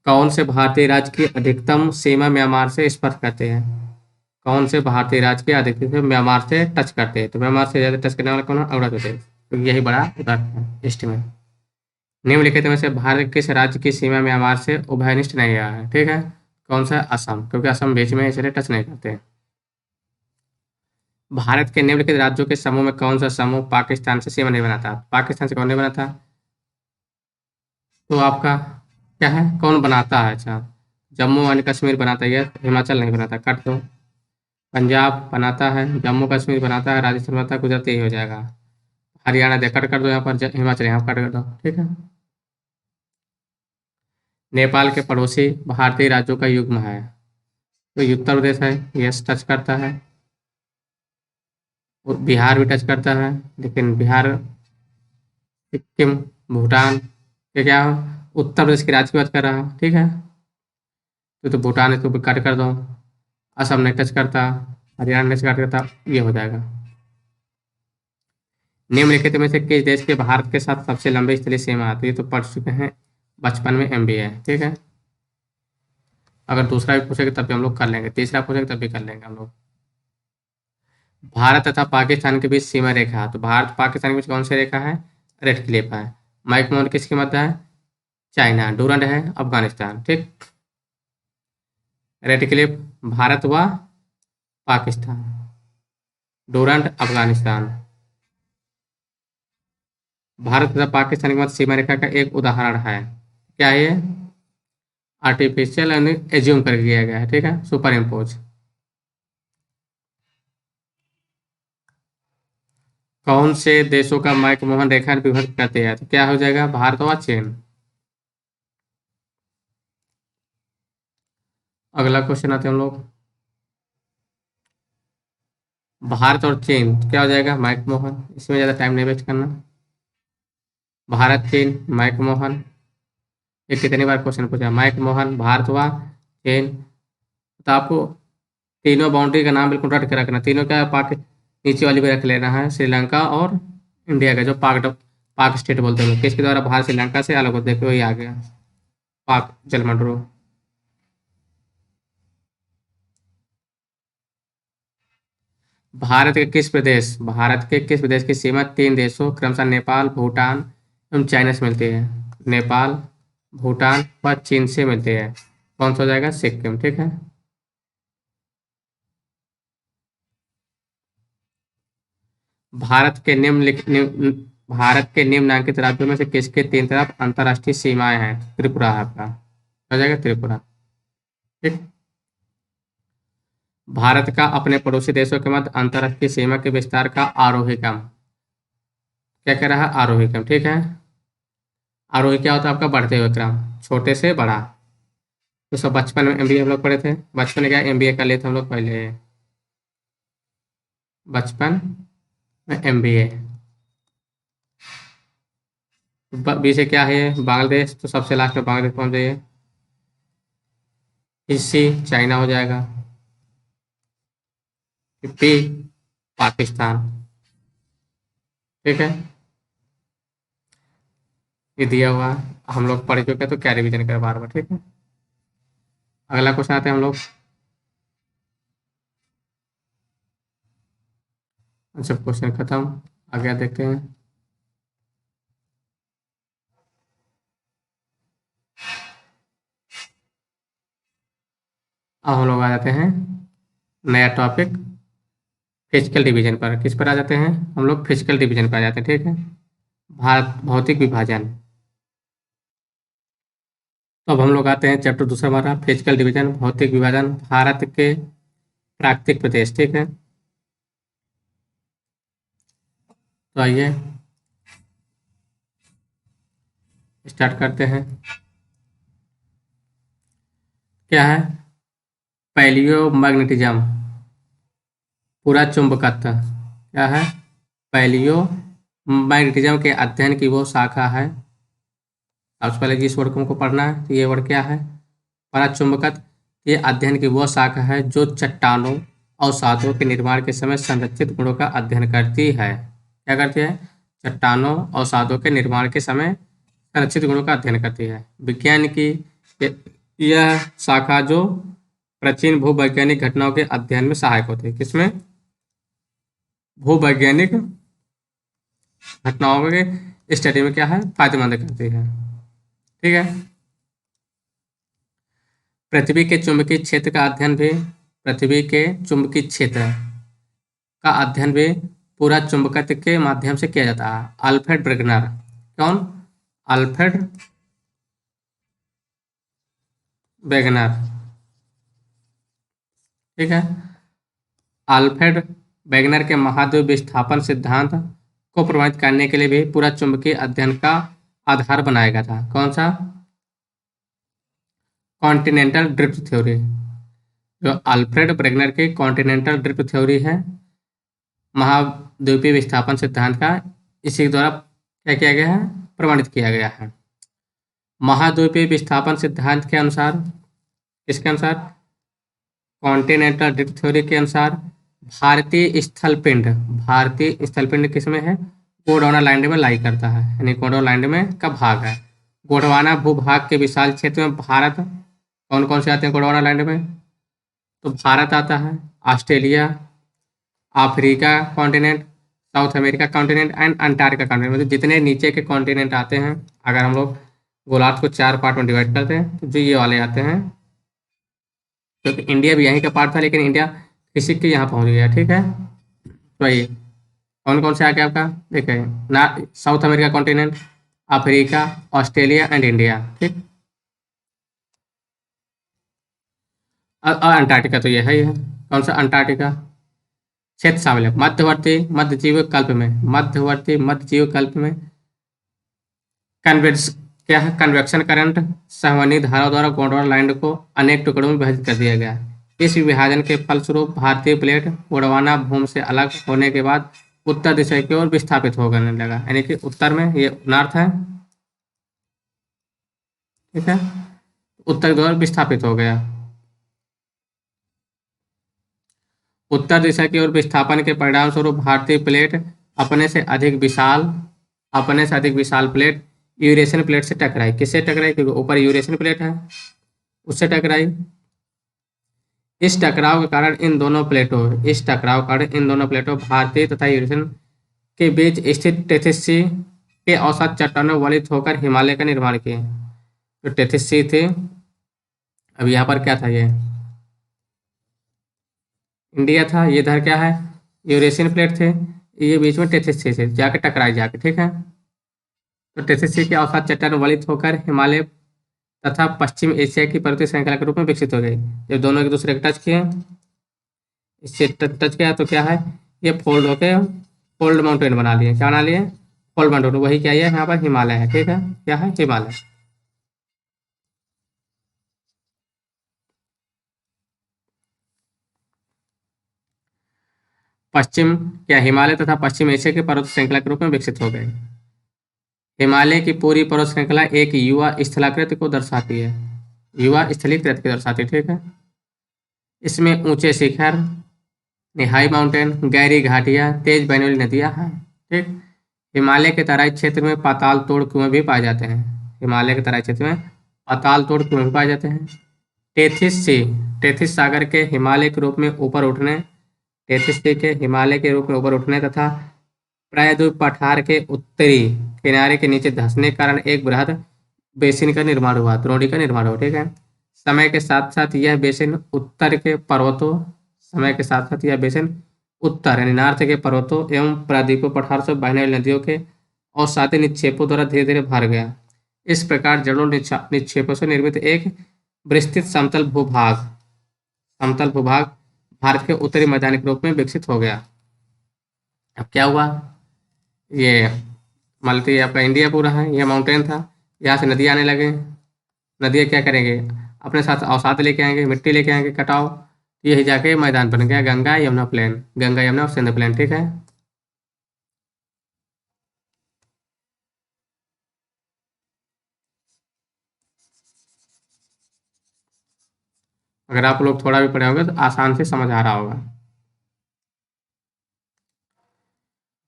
कौन से भारतीय राज्य की अधिकतम सीमा म्यांमार से स्पर्श करते हैं? कौन से भारतीय राज्य के अधिकतम से म्यांमार से टच करते हैं? तो म्यांमार से ज़्यादा टच करने वाला कौन है? अरुणाचल प्रदेश, तो यही बड़ा उदाहरण है लिस्ट में। निम्नलिखित में से भारत किस राज्य की सीमा म्यांमार से उभयनिष्ठ नहीं रहा है? ठीक है। कौन सा? असम, क्योंकि असम बीच में है, इसलिए टच नहीं करते। भारत के निम्नलिखित राज्यों के समूह में कौन सा समूह पाकिस्तान से सीमा नहीं बनाता? पाकिस्तान से कौन नहीं बनाता? तो आपका क्या है? कौन बनाता है? अच्छा, जम्मू एंड कश्मीर बनाता है, हिमाचल नहीं बनाता, काट दो। पंजाब बनाता है, जम्मू कश्मीर बनाता है, राजस्थान बनाता है, गुजरात, यही हो जाएगा। हरियाणा दे कट कर दो यहाँ पर, हिमाचल यहाँ कट कर दो, ठीक है। नेपाल के पड़ोसी भारतीय राज्यों का युग्म है, तो ये उत्तर प्रदेश है, यस टच करता है। और बिहार भी टच करता है, लेकिन बिहार, सिक्किम, भूटान, ये क्या हो? उत्तर प्रदेश के राज्य की बात कर रहा हूँ, ठीक है। तो भूटान है, तो कट कर दो। असम नहीं टच करता, हरियाणा नहीं टच करता, ये हो जाएगा। निम्नलिखित में से किस देश के भारत के साथ सबसे लंबी स्थलीय सीमा है? तो ये तो पढ़ चुके हैं बचपन में, एमबीए, ठीक है। अगर दूसरा भी पूछेगा तब भी हम लोग कर लेंगे, तीसरा पूछेगा तब भी कर लेंगे हम लोग। भारत तथा पाकिस्तान के बीच सीमा रेखा, तो भारत पाकिस्तान के बीच कौन सी रेखा है? रेड क्लिफ है। माइक मोहन किसके मध्य है? चाइना। डूरंड है अफगानिस्तान, ठीक। रेड क्लिफ भारत व पाकिस्तान, डूरंड अफगानिस्तान। भारत तथा पाकिस्तान के मध्य सीमा रेखा का एक उदाहरण है, क्या है ये? आर्टिफिशियल यानी एज्यूम कर किया गया है, ठीक है, सुपर इम्पोज। कौन से देशों का माइक मोहन रेखा विभक्त करते हैं? तो क्या हो जाएगा? भारत व चीन। अगला क्वेश्चन आते हैं हम लोग, भारत और चीन, तो क्या हो जाएगा? माइक मोहन, इसमें ज़्यादा टाइम नहीं वेस्ट करना। भारत चीन माइक मोहन, ये कितनी बार क्वेश्चन पूछा? माइक मोहन, भारत व चीन। तो आपको तीनों बाउंड्री का नाम बिल्कुल रट के रखना, तीनों का पाक नीचे वाली भी रख लेना है, श्रीलंका और इंडिया का, जो पाक स्टेट बोलते हैं, किसके द्वारा भारत श्रीलंका से अलग होते, वही आ गया, पाक जलमंडरो। भारत के किस प्रदेश की सीमा 3 देशों क्रमशः नेपाल, भूटान एवं चाइना से मिलती है? नेपाल, भूटान व चीन से मिलती है। कौन सा हो जाएगा? सिक्किम। ठीक है। भारत के भारत के निम्नलिखित राज्यों में से किसके 3 तरफ अंतर्राष्ट्रीय सीमाएं हैं? त्रिपुरा है आपका, हो जाएगा त्रिपुरा। ठीक। भारत का अपने पड़ोसी देशों के मध्य अंतर्राष्ट्रीय सीमा के विस्तार का आरोही क्रम क्या कह रहा है? आरोही क्रम। ठीक है। आरोही क्या होता है? आपका बढ़ते हुए क्रम, छोटे से बड़ा। तो सब बचपन में एमबीए हम लोग पढ़े थे। बचपन में क्या एमबीए कर लिए थे हम लोग पहले, बचपन में एमबीए। बी से क्या है? बांग्लादेश, तो सबसे लास्ट में बांग्लादेश पहुंच जाइए। सी चाइना हो जाएगा। पी पाकिस्तान। ठीक है। ये दिया हुआ है, हम लोग पढ़ चुके हैं, तो क्या रिवीजन करें बार बार। ठीक है। अगला क्वेश्चन आते हैं हम लोग। अच्छा, क्वेश्चन खत्म। आगे देखते हैं। अब हम लोग आ जाते हैं नया टॉपिक, फिजिकल डिवीजन पर। किस पर आ जाते हैं हम लोग? फिजिकल डिवीजन पर आ जाते हैं। ठीक है। भारत भौतिक विभाजन। तो अब हम लोग आते हैं चैप्टर दूसरा हमारा, फिजिकल डिवीजन, भौतिक विभाजन, भारत के प्राकृतिक प्रदेश। ठीक है। तो आइए स्टार्ट करते हैं। क्या है? पैलियोमैग्नेटिज्म, पूरा चुंबकत्व। क्या है? पैलियोमैग्नेटिज्म के अध्ययन की वो शाखा है। सबसे पहले जिस वर्ड को हमको पढ़ना है, तो ये वर्ड क्या है? पराचुंबकत्व। ये अध्ययन की वो शाखा है जो चट्टानों और धातुओं के निर्माण के समय संरक्षित गुणों का अध्ययन करती है। क्या करती है? चट्टानों और धातुओं के निर्माण के समय संरक्षित गुणों का अध्ययन करती है। विज्ञान की यह शाखा जो प्राचीन भूवैज्ञानिक घटनाओं के अध्ययन में सहायक होती है। किसमें? भूवैज्ञानिक घटनाओं के स्टडी में क्या है? फायदेमंद करती है। ठीक है। पृथ्वी के चुंबकीय क्षेत्र का अध्ययन भी पृथ्वी के चुंबकीय क्षेत्र का अध्ययन भी पूरा चुंबकत्व के माध्यम से किया जाता है। Alfred Wegener. कौन? Alfred Wegener. ठीक है। अल्फ्रेड वेगनर के महाद्वीप विस्थापन सिद्धांत को प्रमाणित करने के लिए भी पूरा चुंबकीय अध्ययन का आधार बनाया गया था। कौन सा? Continental drift theory. जो अल्फ्रेड वेगनर की कॉन्टिनेंटल ड्रिफ्ट थ्योरी है, महाद्वीपीय विस्थापन सिद्धांत का, इसी द्वारा क्या किया गया है? प्रमाणित किया गया है। महाद्वीपीय विस्थापन सिद्धांत के अनुसार, इसके अनुसार कॉन्टिनेंटल ड्रिफ्ट थ्योरी के अनुसार भारतीय स्थलपिंड किसमें है? गोंडवाना लैंड में लाई करता है, यानी गोंडवाना लैंड में का भाग है। गोंडवाना भूभाग के विशाल क्षेत्र में भारत, कौन कौन से आते हैं गोंडवाना लैंड में? तो भारत आता है, Australia, Africa continent, south America continent and Antarctica continent. मतलब जितने नीचे के कॉन्टिनेंट आते हैं, अगर हम लोग गोलार्ध को 4 पार्ट में डिवाइड करते हैं, तो जो ये वाले आते हैं, क्योंकि इंडिया भी यहीं का पार्ट था, लेकिन इंडिया किसी के यहाँ पहुँच गया। ठीक है। तो ये कौन कौन से आ गया आपका? देखिए ना, south America continent, Africa, Australia and India. ठीक। और अंटार्कटिका तो ये है ही है। कौन सा? अंटार्कटिका। क्षेत्र शामिल है मध्यवर्ती मध्य जीव कल्प में कन्वेक्स क्या है? कन्वेक्शन करंट संवहनी धारा द्वारा गोंडवाना लैंड को अनेक टुकड़ों में विभाजित कर दिया गया। इस विभाजन के फलस्वरूप भारतीय प्लेट गोंडवाना भूमि से अलग होने के बाद उत्तर दिशा की ओर विस्थापित होने लगा, यानी कि उत्तर में ये नॉर्थ है। ठीक है। उत्तर की ओर विस्थापित हो गया। उत्तर दिशा की ओर विस्थापन के परिणाम स्वरूप भारतीय प्लेट अपने से अधिक विशाल प्लेट यूरेशियन प्लेट से टकराई। किससे टकराई? क्योंकि ऊपर यूरेशियन प्लेट है, उससे टकराई। इस टकराव के कारण इन दोनों प्लेटों भारतीय तथा यूरेशियन के बीच स्थित टेथिस के औसत चट्टानों वलित होकर हिमालय का निर्माण किए। तो टेथिस थे, अब यहाँ पर क्या था, ये इंडिया था, ये इधर क्या है, यूरेशियन प्लेट थे, ये बीच में टेथिस थे जाके टकराए जाके, ठीक है। तो टेथिस के औसत चट्टान वलित होकर हिमालय तथा पश्चिम एशिया की पर्वतीय श्रृंखला के रूप में विकसित हो गई। जब दोनों एक दूसरे को टच किए, इससे टच किया तो क्या है, ये फोल्ड होके फोल्ड माउंटेन बना लिए। क्या बना लिए, फोल्ड माउंटेन। वही क्या है, यहाँ पर हिमालय है, ठीक है, क्या है, हिमालय। पश्चिम क्या, हिमालय तथा पश्चिम एशिया के पर्वत श्रृंखला के रूप में विकसित हो गए। हिमालय की पूरी पर्वत श्रृंखला एक युवा स्थलाकृति को दर्शाती है, युवा स्थलीकृत को दर्शाती है, ठीक है। इसमें ऊंचे शिखर, हाई माउंटेन, गहरी घाटियां, तेज बहने वाली नदियां हैं, ठीक। हिमालय के तराई क्षेत्र में पाताल तोड़ कुएं भी पाए जाते हैं। हिमालय के तराई क्षेत्र में पाताल तोड़ कुएं भी पाए जाते हैं। टेथिस सी, टेथिस सागर के हिमालय के रूप में ऊपर उठने, टेथिस सी के हिमालय के रूप में ऊपर उठने तथा प्रायद्वीप पठार के उत्तरी किनारे के नीचे धंसने के कारण एक बृहद बेसिन का निर्माण हुआ, द्रोणी का निर्माण हुआ, ठीक है। समय के साथ साथ यह बेसिन उत्तर के पर्वतों समय के साथ साथ यह बेसिन उत्तर यानी नॉर्थ के पर्वतों एवं प्रायद्वीप पठार से बहने वाली नदियों के अवसादी निक्षेपों द्वारा धीरे धीरे भर गया। इस प्रकार जलोढ़ निक्षेपों से निर्मित एक विस्तृत समतल भूभाग भारत के उत्तरी मैदानी के रूप में विकसित हो गया। अब क्या हुआ, ये मान लीजिए आपका इंडिया पूरा है, यह माउंटेन था, यहाँ से नदी आने लगे। नदियाँ क्या करेंगे, अपने साथ अवसाद लेके आएंगे, मिट्टी लेके आएंगे, कटाव, यही जाके मैदान बन गया गंगा यमुना प्लेन, गंगा यमुना और सिंध प्लेन, ठीक है। अगर आप लोग थोड़ा भी पढ़े होंगे तो आसान से समझ आ रहा होगा।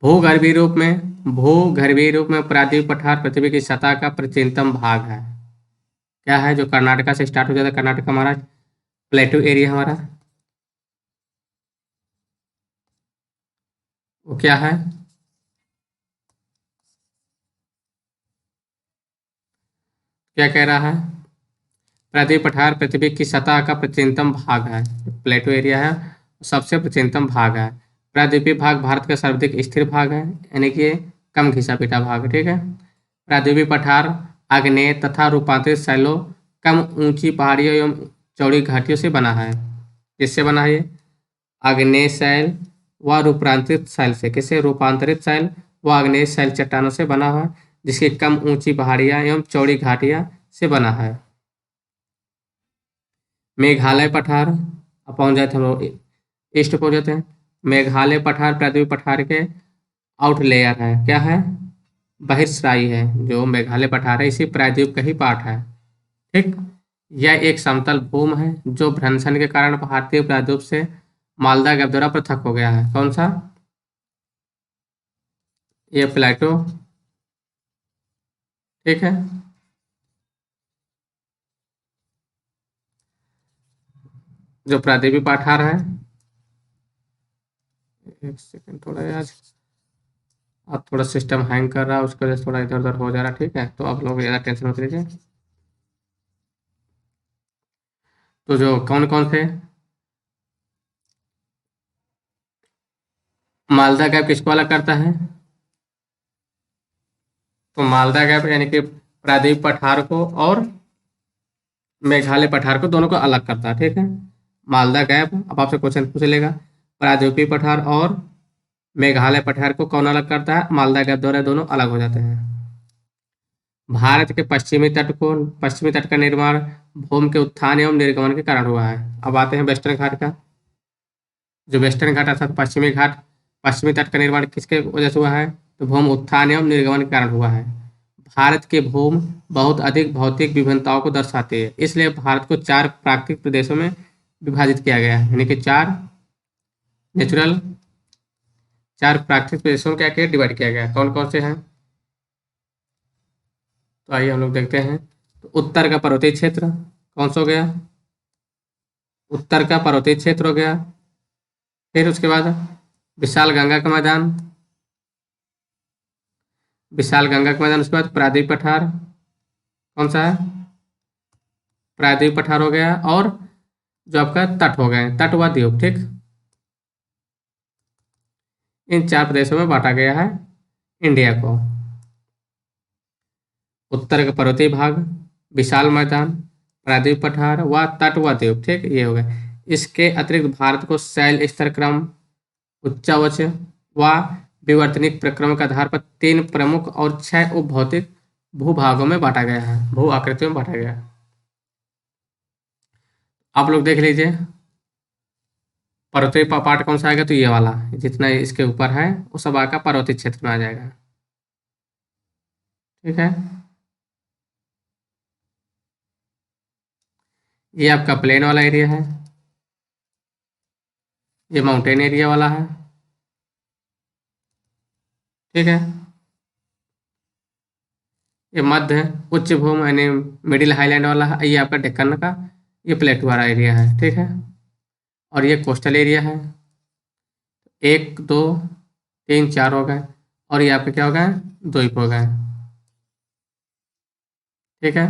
भूगर्भीय रूप में प्रायद्वीप पठार पृथ्वी की सतह का प्राचीनतम भाग है। क्या है, जो कर्नाटका से स्टार्ट हो जाता है, कर्नाटक हमारा प्लेटू एरिया हमारा, वो क्या है, क्या कह रहा है, प्रायद्वीप पठार पृथ्वी की सतह का प्राचीनतम भाग है। प्लेटू एरिया है, सबसे प्राचीनतम भाग है। प्रायद्वीपीय भाग भारत का सर्वाधिक स्थिर भाग है, यानी कि कम घिसा पीटा भाग, ठीक है। प्रायद्वीपीय पठार आग्नेय तथा रूपांतरित शैलों, कम ऊंची पहाड़ियों एवं चौड़ी घाटियों से बना है। किससे बना है ये, आग्नेय शैल व रूपांतरित शैल से। किससे, रूपांतरित शैल व आग्नेय शैल चट्टानों से बना हुआ, जिसकी कम ऊंची पहाड़ियां एवं चौड़ी घाटियां से बना है। मेघालय पठार, अब पहुंच जाते हम लोग ईस्ट पहुंच जाते हैं। मेघालय पठार प्रायद्वीप पठार के आउट लेयर है, क्या है, बहिर्सराई है। जो मेघालय पठार है इसी प्रायद्वीप का ही पार्ट है, ठीक। यह एक समतल भूमि है जो भ्रंशन के कारण भारतीय प्रायद्वीप से मालदा गैप द्वारा पृथक हो गया है। कौन सा, ये प्लेटो, ठीक है। जो प्रायद्वीपीय पठार है, एक सेकंड, थोड़ा यार अब थोड़ा सिस्टम हैंग कर रहा है, उसकी वजह से थोड़ा इधर उधर हो जा रहा है, ठीक है। तो आप लोग ज़्यादा टेंशन मत लीजिए। तो जो कौन कौन थे, मालदा गैप किसको अलग करता है, तो मालदा गैप यानी कि प्रायद्वीप पठार को और मेघालय पठार को, दोनों को अलग करता है, ठीक है। मालदा गैप, अब आपसे क्वेश्चन पूछ लेगा, प्रायद्वीपीय पठार और मेघालय पठार को कौन अलग करता है, मालदा गैप द्वारा दोनों अलग हो जाते हैं। भारत के पश्चिमी तट का निर्माण भूमि के उत्थान एवं निर्गमन के कारण हुआ है। अब आते हैं वेस्टर्न घाट का। जो वेस्टर्न घाट अर्थात पश्चिमी तट का निर्माण किसके वजह से हुआ है, तो भूमि उत्थान एवं निर्गमन के कारण हुआ है। भारत के भूमि बहुत अधिक भौतिक विभिन्नताओं को दर्शाती है, इसलिए भारत को 4 प्राकृतिक प्रदेशों में विभाजित किया गया है, यानी कि 4 नेचुरल 4 प्राकृतिक प्रदेशों में क्या क्या डिवाइड किया गया है। कौन कौन से हैं, तो आइए हम लोग देखते हैं। तो उत्तर का पर्वतीय क्षेत्र कौन सा हो गया, उत्तर का पर्वतीय क्षेत्र हो गया। फिर उसके बाद विशाल गंगा का मैदान, विशाल गंगा का मैदान, उसके बाद प्रायद्वीप पठार, कौन सा है, प्रायद्वीप पठार हो गया। और जो आपका तट हो गए, तट व द्वीप, ठीक, इन 4 प्रदेशों में बांटा गया है इंडिया को। उत्तर का पर्वतीय भाग, विशाल मैदान, प्रायद्वीप पठार व तट व द्वीप, ठीक, ये हो गए। इसके अतिरिक्त भारत को शैल स्तर क्रम, उच्चावच व विवर्तनिक प्रक्रम के आधार पर 3 प्रमुख और 6 उपभौतिक भूभागों में बांटा गया है, भू आकृतियों में बांटा गया है। आप लोग देख लीजिए, पर्वतीय पार्ट कौन सा आएगा, तो ये वाला जितना इसके ऊपर है वो सब आएगा पर्वतीय क्षेत्र में आ जाएगा, ठीक है। ये आपका प्लेन वाला एरिया है, ये माउंटेन एरिया वाला है, ठीक है। ये मध्य उच्च भूमि यानी मिडिल हाईलैंड वाला है, ये आपका डेक्कन का ये प्लेटू वाला एरिया है, ठीक है। और ये कोस्टल एरिया है, 1 2 3 4 हो गए, और ये आपके क्या हो गए, 2 हो गए, ठीक है।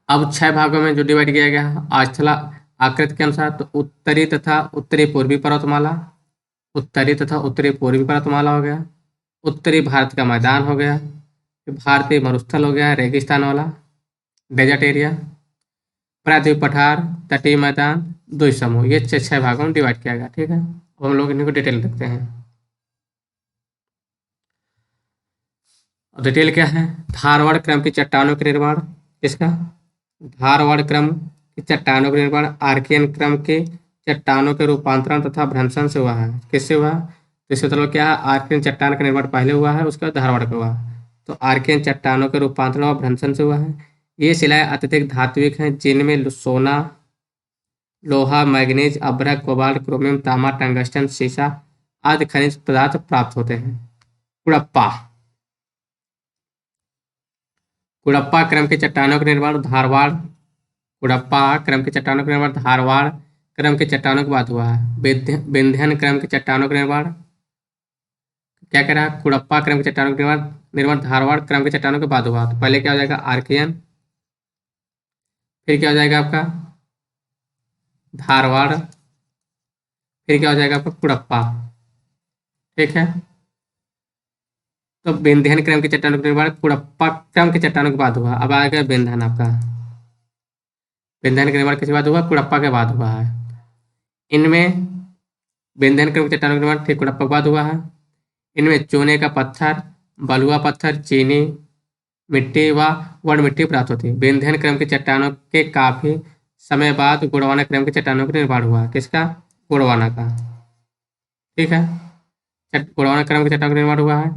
अब 6 भागों में जो डिवाइड किया गया आस्थला आकृति के अनुसार, तो उत्तरी तथा उत्तरी पूर्वी पर्वतमाला, उत्तरी तथा उत्तरी पूर्वी पर्वतमाला हो गया, उत्तरी भारत का मैदान हो गया, भारतीय मरुस्थल हो गया रेगिस्तान वाला डेजर्ट एरिया, प्रायद्वीप पठार, तटीय मैदान, द्वीप समूह, ये 6 भागों में डिवाइड किया गया, ठीक है। अब हम लोग इनको डिटेल देखते हैं। डिटेल क्या है, धारवाड़ क्रम की चट्टानों के निर्माण, किसका, धारवाड़ क्रम की चट्टानों का निर्माण आर्कियन क्रम के चट्टानों के रूपांतरण तथा भ्रंशन से हुआ है, किससे हुआ, तो इसका मतलब क्या है, आर्कियन चट्टान का निर्माण पहले हुआ है, उसके बाद धारवाड़ का हुआ, तो आर्कियन चट्टानों के रूपांतरण और भ्रंशन से हुआ है। ये शिलाएं अत्यधिक धात्विक हैं, जिनमें सोना, लोहा, मैग्नीज, अभ्रक, कोबाल्ट, क्रोमियम, तांबा, टंगस्टन, सीसा आदि खनिज पदार्थ प्राप्त होते हैं। कुड़प्पा, कुड़प्पा क्रम के चट्टानों का निर्माण धारवाड़, कुड़प्पा क्रम के चट्टानों का निर्माण धारवाड़ क्रम के चट्टानों के बाद हुआ है। विंध्यन क्रम के चट्टानों का निर्माण क्या कह रहा है, कुड़प्पा क्रम के चट्टानों का निर्माण निर्माण धारवाड़ क्रम के चट्टानों के बाद हुआ। तो पहले क्या हो जाएगा, आर्कियन, फिर क्या हो जाएगा आपका धारवाड़, फिर क्या हो जाएगा आपका कुड़प्पा, ठीक है। तो विंध्यन क्रम के चट्टानों का निर्माण कुड़प्पा क्रम के चट्टानों के बाद हुआ। अब आएगा विंध्यन, आपका विंध्यन का निर्माण किसके बाद हुआ, कुड़प्पा के बाद हुआ है। इनमें विंध्यन क्रम के चट्टानों का निर्माण फिर कुड़प्पा के बाद हुआ है। इनमें चूने का पत्थर, बलुआ पत्थर, चीनी मिट्टी व वर्ण मिट्टी प्राप्त होती है। विंध्यन क्रम के चट्टानों के काफी समय बाद गोंडवाना क्रम के चट्टानों का निर्माण हुआ, किसका, गोंडवाना का, ठीक है। गोंडवाना क्रम के चट्टानों का निर्माण हुआ है।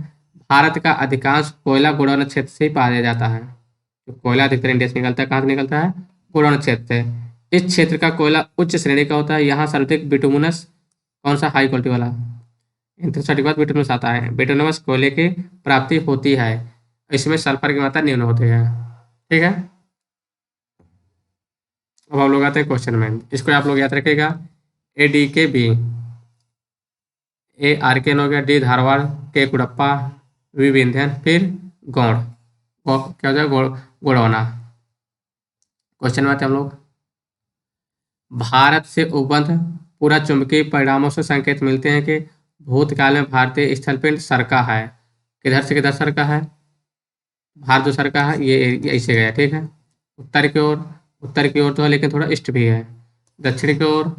भारत का अधिकांश कोयला गोंडवाना क्षेत्र से ही पाया जाता है। जो कोयला अधिकतर इंडिया से निकलता है, कहाँ से निकलता है, गोंडवाना क्षेत्र से। इस क्षेत्र का कोयला उच्च श्रेणी का होता है। यहाँ सर्वाधिक बिटुमिनस, कौन सा, हाई क्वालिटी वाला, एंथ्रासाइट के बाद बिटुमिनस आता है। बिटुमिनस कोयले की प्राप्ति होती है, इसमें सल्फर की मात्रा न्यून होती है, ठीक है। अब हम लोग आते हैं क्वेश्चन में, इसको आप लोग याद रखिएगा, ए डी के बी, ए आर्कियन हो गया, डी धारवाड़, के कुड़प्पा, वी विंध्यन, फिर गौड़, क्या हो जाएगा, गोंडवाना। क्वेश्चन में आते हैं हम लोग, भारत से उपबद्ध पूरा चुंबकीय परिणामों से संकेत मिलते हैं कि भूतकाल में भारतीय स्थलपिंड सरका है। किधर से किधर सरका है, भारत जो सरका है ये ऐसे गया, ठीक है। उत्तर की ओर, उत्तर की ओर तो है लेकिन थोड़ा ईस्ट भी है, दक्षिण की ओर,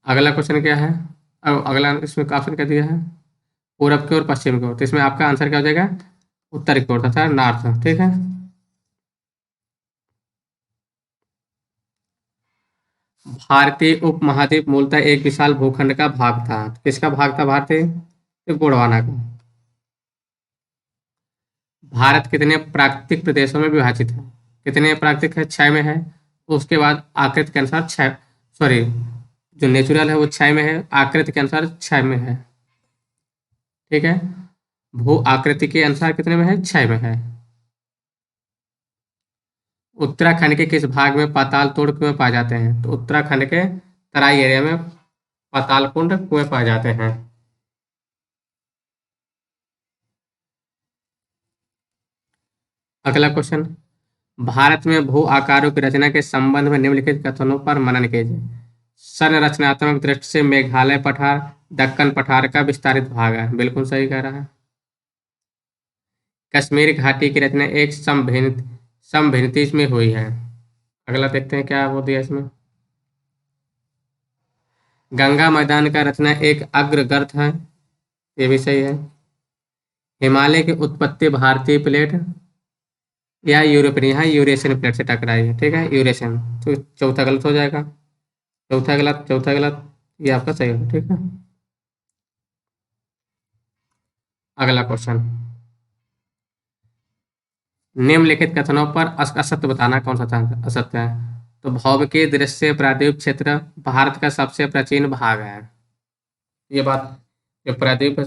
अगला क्वेश्चन क्या है, अब अगला इसमें ऑप्शन क्या दिया है, पूरब की ओर, पश्चिम की ओर, तो इसमें आपका आंसर क्या हो जाएगा, उत्तर की ओर तथा नॉर्थ, ठीक है। भारतीय उपमहाद्वीप मूलतः एक विशाल भूखंड का भाग था। किसका भाग था भारतीय, तो गोंडवाना का। भारत कितने प्राकृतिक प्रदेशों में विभाजित है, कितने प्राकृतिक है, 6 में है। उसके बाद आकृति के अनुसार 6, सॉरी जो नेचुरल है वो 6 में है, आकृति के अनुसार 6 में है, ठीक है। भू आकृति के अनुसार कितने में है? 6 में है। उत्तराखंड के किस भाग में पाताल तोड़ कुएं पाए जाते हैं? तो उत्तराखंड के तराई एरिया में पाताल कुंड कुएं पाए जाते हैं। अगला क्वेश्चन, भारत में भू आकारों की रचना के संबंध में निम्नलिखित कथनों पर मनन कीजिए। संरचनात्मक दृष्टि से मेघालय पठार दक्कन पठार का विस्तारित भाग है, बिल्कुल सही कह रहा है। कश्मीर घाटी की रचना एक समभिन्नति में हुई है। अगला देखते हैं क्या वो दिया इसमें। गंगा मैदान का रचना एक अग्रगर्त है, ये भी सही है। हिमालय की उत्पत्ति भारतीय प्लेट या यूरोपियन, यहाँ यूरेशियन प्लेट से टकराई है, ठीक है, यूरेशियन। तो चौथा गलत हो जाएगा, चौथा गलत, चौथा गलत, ये आपका सही होगा, ठीक है। अगला क्वेश्चन, निम्नलिखित कथनों पर असत्य बताना, कौन सा असत्य है? तो भौगोलिक दृष्टि से प्रायद्वीप क्षेत्र भारत का सबसे प्राचीन भाग है, ये बात। जो प्रायद्वीप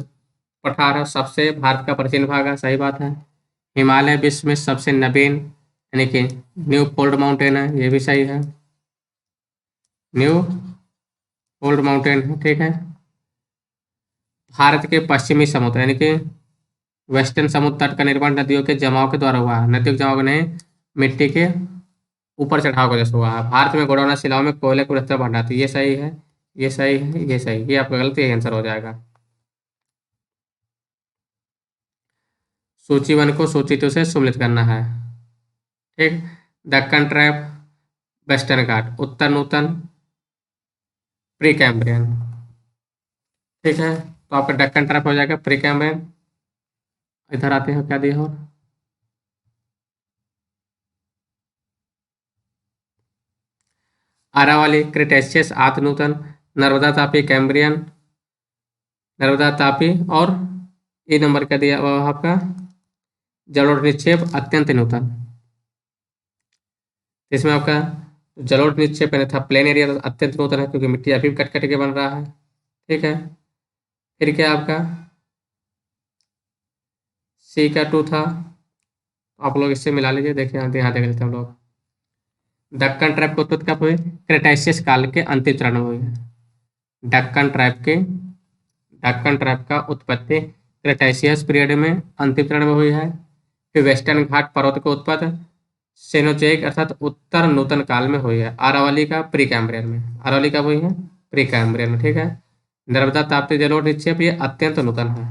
पठार है सबसे भारत का प्राचीन भाग है, सही बात है। हिमालय विश्व में सबसे नवीन यानी कि न्यू फोल्ड माउंटेन है, ये भी सही है, न्यू फोल्ड माउंटेन है, ठीक है। भारत के पश्चिमी समुद्र यानी कि वेस्टर्न समुद्र तट का निर्माण नदियों के जमाव के द्वारा हुआ है, नदियों के जमाव नहीं, मिट्टी के ऊपर चढ़ाव की वजह से हुआ है। भारत में गोंडवाना शिलाओं में कोयले को रखकर भंडार, ये सही है, ये सही है, ये सही, ये आपका गलत, ये आंसर हो जाएगा। सूची 1 को सूची 2 से सम्मिलित करना है, ठीक। दक्कन ट्रैप, वेस्टर्न घाट, उत्तर नूतन, प्री कैम्ब्रियन, ठीक है। तो आपका दक्कन ट्रैप हो जाएगा, प्री कैम्ब्रियन। इधर आते हैं, क्या दिया और अरावली क्रिटेशियस आद नूतन, नर्मदा तापी कैम्ब्रियन, नर्मदा तापी, और ये नंबर क्या दिया आपका जलोढ़ निक्षेप अत्यंत नूतन। इसमें आपका जलोढ़ निक्षेप था प्लेन एरिया, अत्यंत नूतन है क्योंकि मिट्टी अभी भी कट कट के बन रहा है, ठीक है। फिर क्या आपका सी का 2 था, आप लोग इससे मिला लीजिए, देखिए यहाँ देख लेते हैं हम लोग। दक्कन ट्रैप की उत्पत्ति कब हुई? क्रेटाइसियस काल के अंतिम चरण में हुई है। दक्कन ट्रैप का उत्पत्ति क्रेटाइसियस पीरियड में अंतिम चरण में हुई है। फिर वेस्टर्न घाट पर्वत की उत्पत्ति सेनोजोइक अर्थात उत्तर नूतन काल में हुई है, अरावली का प्री कैम्ब्रियन में। अरावली कब हुई है? प्री कैम्ब्रियन में, ठीक है। नर्मदा ताप्ती जलोढ़ निक्षेप ये अत्यंत नूतन है।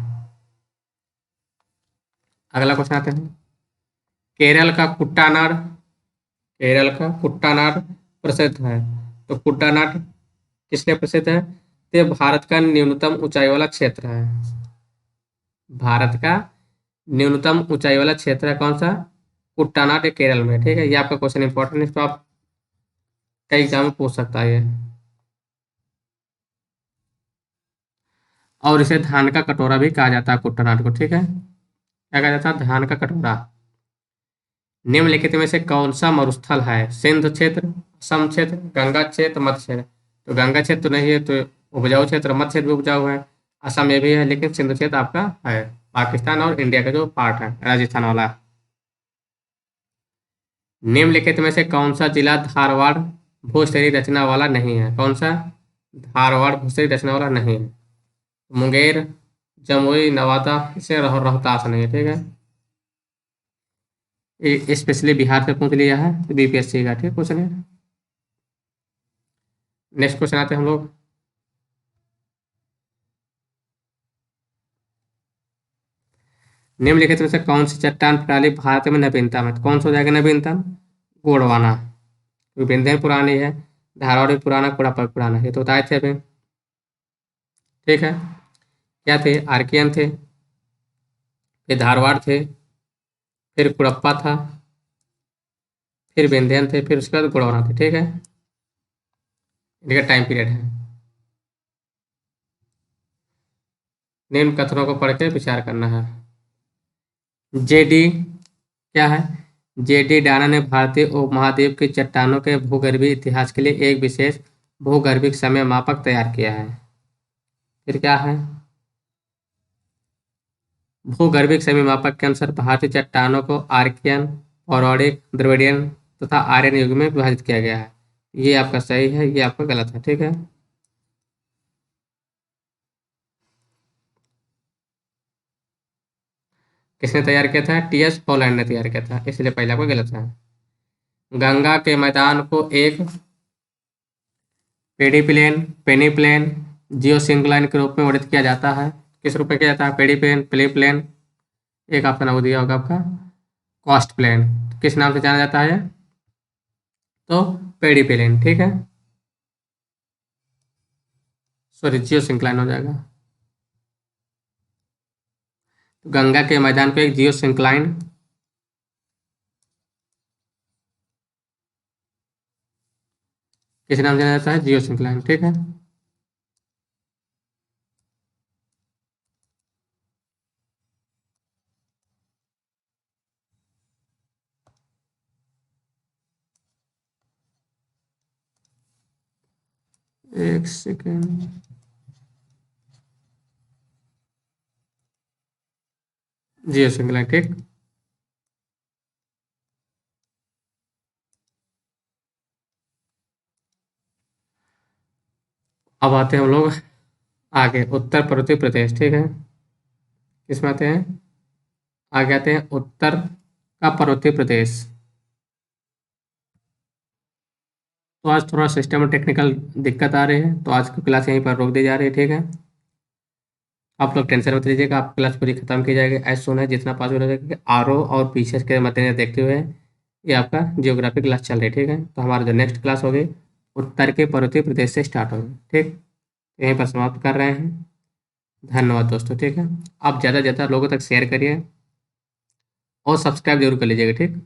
अगला क्वेश्चन आते हैं, केरल का कुट्टानाड प्रसिद्ध है। तो कुट्टानाड किस लिए प्रसिद्ध है? तो ये भारत का न्यूनतम ऊंचाई वाला क्षेत्र है। भारत का न्यूनतम ऊंचाई वाला क्षेत्र है कौन सा? कुट्टानाड, केरल में, ठीक है। ये आपका क्वेश्चन इंपॉर्टेंट है, इसको आप कई एग्जाम में पूछ सकता है ये। और इसे धान का कटोरा भी कहा जाता है कुट्टानाड को, ठीक है। क्या कहा जाता है? धान का कटोरा। निम्नलिखित में से कौन सा मरुस्थल है? सिंध क्षेत्र, असम क्षेत्र, गंगा क्षेत्र, मध्य क्षेत्र। तो गंगा क्षेत्र तो नहीं है, तो उपजाऊ क्षेत्र, मध्य क्षेत्र भी उपजाऊ है, असम में भी है, लेकिन सिंध क्षेत्र आपका है पाकिस्तान और इंडिया का जो पार्ट है, राजस्थान वाला। निम्नलिखित में से कौन सा जिला धारवाड़ भूस्तरीय रचना वाला नहीं है? कौन सा धारवाड़ भूस्तरीय रचना वाला नहीं है? मुंगेर, जमुई, नवादा, इसे रोहतास नहीं है, ठीक है। ये स्पेशली बिहार से पूछ लिया है, तो बीपीएससी का, ठीक क्वेश्चन है। नेक्स्ट क्वेश्चन आते हैं हम लोग, निम्नलिखित में से कौन सी चट्टान प्रणाली भारत में नवीनतम है? कौन सा हो जाएगा नवीनतम? गोंडवाना, क्योंकि विंध्य पुरानी है, धारवाड़ भी पुराना, कोडापा पुराना है, ये तो बताए थे अभी, ठीक है। क्या थे? आर्कियन थे, फिर धारवाड़ थे, फिर कुड़प्पा था, फिर विंध्यन थे, फिर उसके बाद गोंडवाना थे, ठीक है। इनका टाइम पीरियड है। निम्न कथनों को पढ़ के विचार करना है। जेडी क्या है? जेडी डाना ने भारतीय उपमहाद्वीप की चट्टानों के भूगर्भीय इतिहास के लिए एक विशेष भूगर्भिक समय मापक तैयार किया है। फिर क्या है? भूगर्भिक सभी मापक के अनुसार भारतीय चट्टानों को आर्कियन, पौराणिक, द्रविडियन तथा आर्यन युग में विभाजित किया गया है। ये आपका सही है, ये आपका गलत है। ठीक है, किसने तैयार किया था? टी.एस. हॉलैंड ने तैयार किया था, इसलिए पहला आपका गलत है। गंगा के मैदान को एक पेडिप्लेन, पेनीप्लेन, जियोसिंक्लाइन के रूप में वर्णित किया जाता है। किस रूप में किया जाता है? पेडिप्लेन, पेनीप्लेन। एक ऑप्शन हो दिया होगा आपका कॉस्ट प्लेन। किस नाम से जाना जाता है? तो पेडिप्लेन। ठीक है, सॉरी जियोसिंक्लाइन हो जाएगा। तो गंगा के मैदान को एक जियोसिंक्लाइन किस नाम से जाना जाता है? जियोसिंक्लाइन। ठीक है, एक सेकेंड। जियोसिंक्लाइन। ठीक, अब आते हैं हम लोग आगे उत्तर पर्वतीय प्रदेश। ठीक है, किसमें आते हैं? आगे आते हैं उत्तर का पर्वतीय प्रदेश। तो आज थोड़ा सिस्टम में टेक्निकल दिक्कत आ रही है, तो आज की क्लास यहीं पर रोक दी जा रही है। ठीक है, आप लोग टेंशन मत लीजिएगा, आप क्लास पूरी खत्म की जाएगी एज सुन है जितना पॉसिबल हो सके। आरओ और पीछे के मद्देनजर देखते हुए ये आपका जियोग्राफी क्लास चल रही है। ठीक है, तो हमारा जो नेक्स्ट क्लास होगी उत्तर के पर्वतीय प्रदेश से स्टार्ट होगी। ठीक, तो यहीं पर समाप्त कर रहे हैं। धन्यवाद दोस्तों। ठीक है, आप ज़्यादा से ज़्यादा लोगों तक शेयर करिए और सब्सक्राइब जरूर कर लीजिएगा। ठीक।